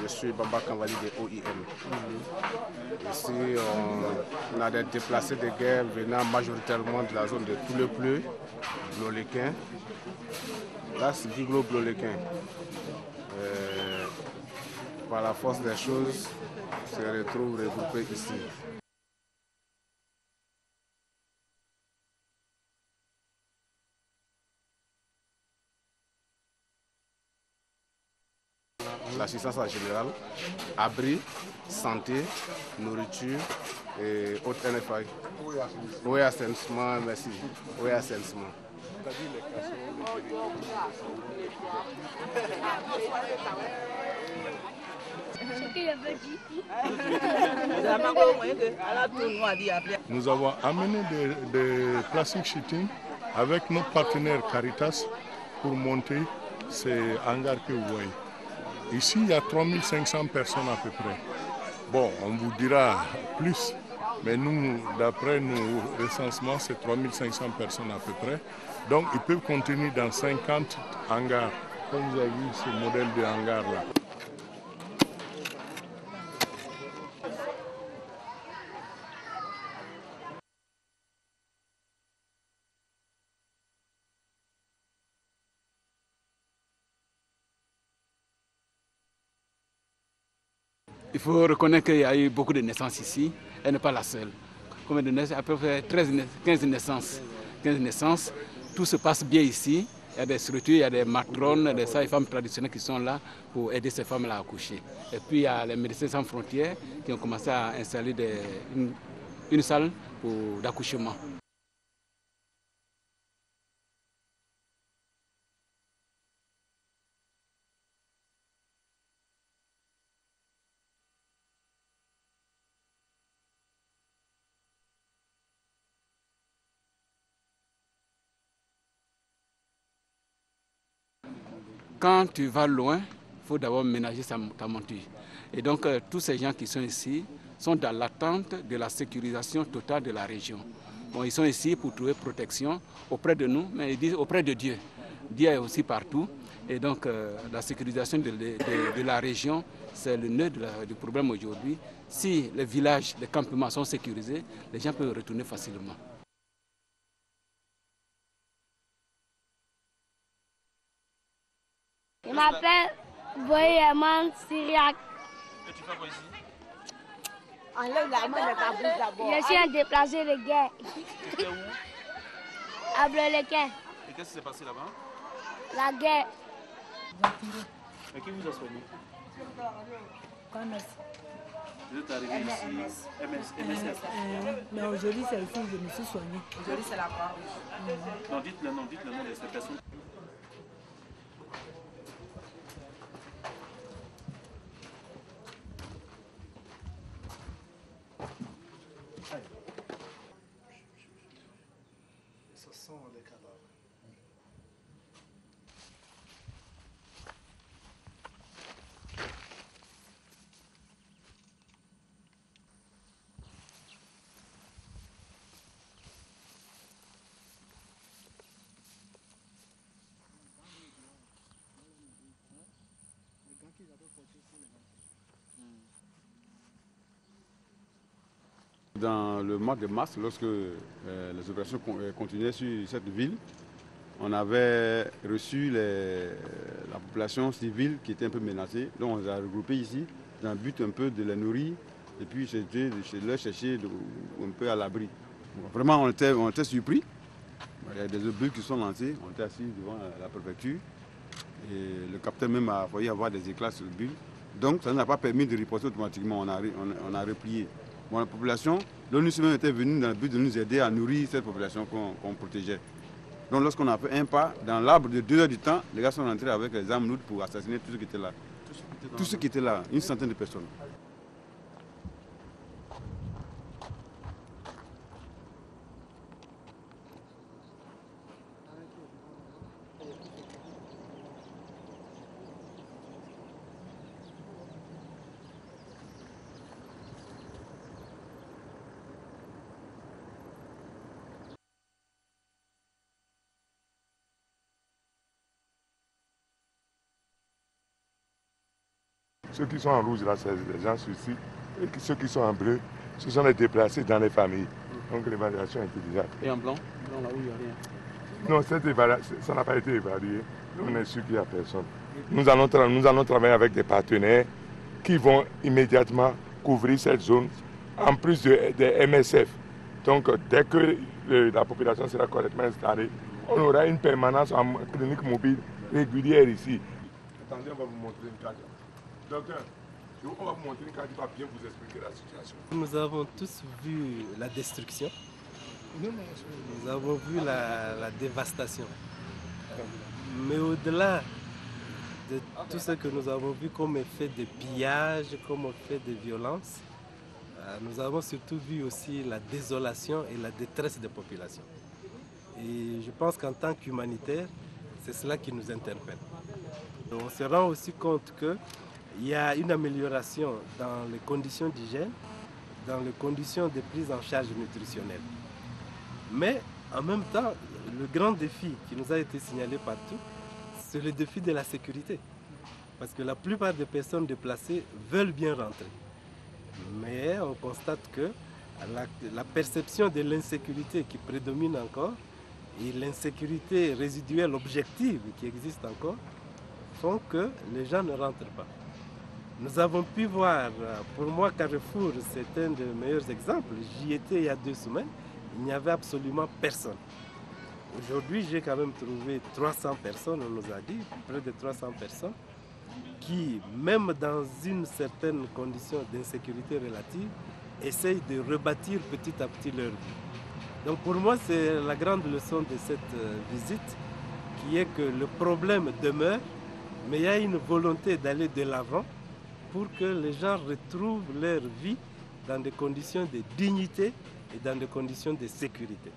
je suis Bamba Kanvali de OIM. Ici, on a des déplacés de guerre venant majoritairement de la zone de Toulepleu, Bloléquin. Là, c'est Biglo Bloléquin. Par la force des choses, se retrouvent regroupés ici. L'assistance en général, abri, santé, nourriture et autres NFI. Oui, assainissement, merci. Oui, assainissement. Nous avons amené des plastic sheeting avec nos partenaires Caritas pour monter ces hangars que vous voyez. Ici, il y a 3500 personnes à peu près. Bon, on vous dira plus, mais nous, d'après nos recensements, c'est 3500 personnes à peu près. Donc, ils peuvent contenir dans 50 hangars, comme vous avez vu ce modèle de hangar-là. Il faut reconnaître qu'il y a eu beaucoup de naissances ici. Elle n'est pas la seule. Combien de naissances? À peu près 15 naissances. 15 naissances. Tout se passe bien ici. Il y a des structures, il y a des matrones, des sages-femmes traditionnelles qui sont là pour aider ces femmes-là à accoucher. Et puis il y a les Médecins sans frontières qui ont commencé à installer une salle d'accouchement. Quand tu vas loin, il faut d'abord ménager ta monture. Et donc, tous ces gens qui sont ici sont dans l'attente de la sécurisation totale de la région. Bon, ils sont ici pour trouver protection auprès de nous, mais ils disent auprès de Dieu. Dieu est aussi partout. Et donc, la sécurisation de la région, c'est le nœud du problème aujourd'hui. Si les villages, les campements sont sécurisés, les gens peuvent retourner facilement. Je m'appelle Boyaman Syriac. Et tu fais quoi ici? Je suis un déplacé de guerre. Tu es où? À Bloléquin. Et qu'est-ce qui s'est passé là-bas? La guerre. Mais qui vous a soigné? Connasse. Vous êtes arrivé ici, MSF. Mais aujourd'hui, c'est le fond, je me suis soignée. Aujourd'hui, c'est la Croix-Rouge. Non, dites le nom de cette personne. Ce sont les cadavres. Dans le mois de mars, lorsque les opérations continuaient sur cette ville, on avait reçu la population civile qui était un peu menacée. Donc on les a regroupés ici dans le but un peu de les nourrir et puis de leur chercher un peu à l'abri. Vraiment on était surpris. Il y a des obus qui sont lancés, on était assis devant la préfecture et le capitaine même a failli avoir des éclats sur le but. Donc ça n'a pas permis de riposter automatiquement, on a replié. Bon, la population, l'ONU même était venue dans le but de nous aider à nourrir cette population qu'on protégeait. Donc lorsqu'on a fait un pas, dans l'arbre de 2 heures du temps, les gars sont rentrés avec les armes lourdes pour assassiner tout ce qui était là. Tout ce qui était là, une centaine de personnes. Ceux qui sont en rouge, là, c'est des gens suicides. Et ceux qui sont en bleu, ce sont les déplacés dans les familles. Donc l'évaluation est intelligente. Et en blanc? Blanc, là où il n'y a rien. Non, ça n'a pas été évalué. On est sûr qu'il n'y a personne. Nous allons travailler avec des partenaires qui vont immédiatement couvrir cette zone, en plus des MSF. Donc, dès que la population sera correctement installée, on aura une permanence en clinique mobile régulière ici. Attendez, on va vous montrer une carte. Docteur, on va vous montrer une carte qui va bien vous expliquer la situation. Nous avons tous vu la destruction. Nous avons vu la dévastation. Mais au-delà de tout ce que nous avons vu comme effet de pillage, comme effet de violence, nous avons surtout vu aussi la désolation et la détresse des populations. Et je pense qu'en tant qu'humanitaire, c'est cela qui nous interpelle. On se rend aussi compte qu'il y a une amélioration dans les conditions d'hygiène, dans les conditions de prise en charge nutritionnelle. Mais en même temps, le grand défi qui nous a été signalé partout, c'est le défi de la sécurité. Parce que la plupart des personnes déplacées veulent bien rentrer. Mais on constate que la perception de l'insécurité qui prédomine encore et l'insécurité résiduelle objective qui existe encore font que les gens ne rentrent pas. Nous avons pu voir, pour moi Carrefour c'est un des meilleurs exemples, j'y étais il y a 2 semaines, il n'y avait absolument personne. Aujourd'hui j'ai quand même trouvé 300 personnes, on nous a dit, près de 300 personnes, qui, même dans une certaine condition d'insécurité relative, essayent de rebâtir petit à petit leur vie. Donc pour moi, c'est la grande leçon de cette visite, qui est que le problème demeure, mais il y a une volonté d'aller de l'avant pour que les gens retrouvent leur vie dans des conditions de dignité et dans des conditions de sécurité.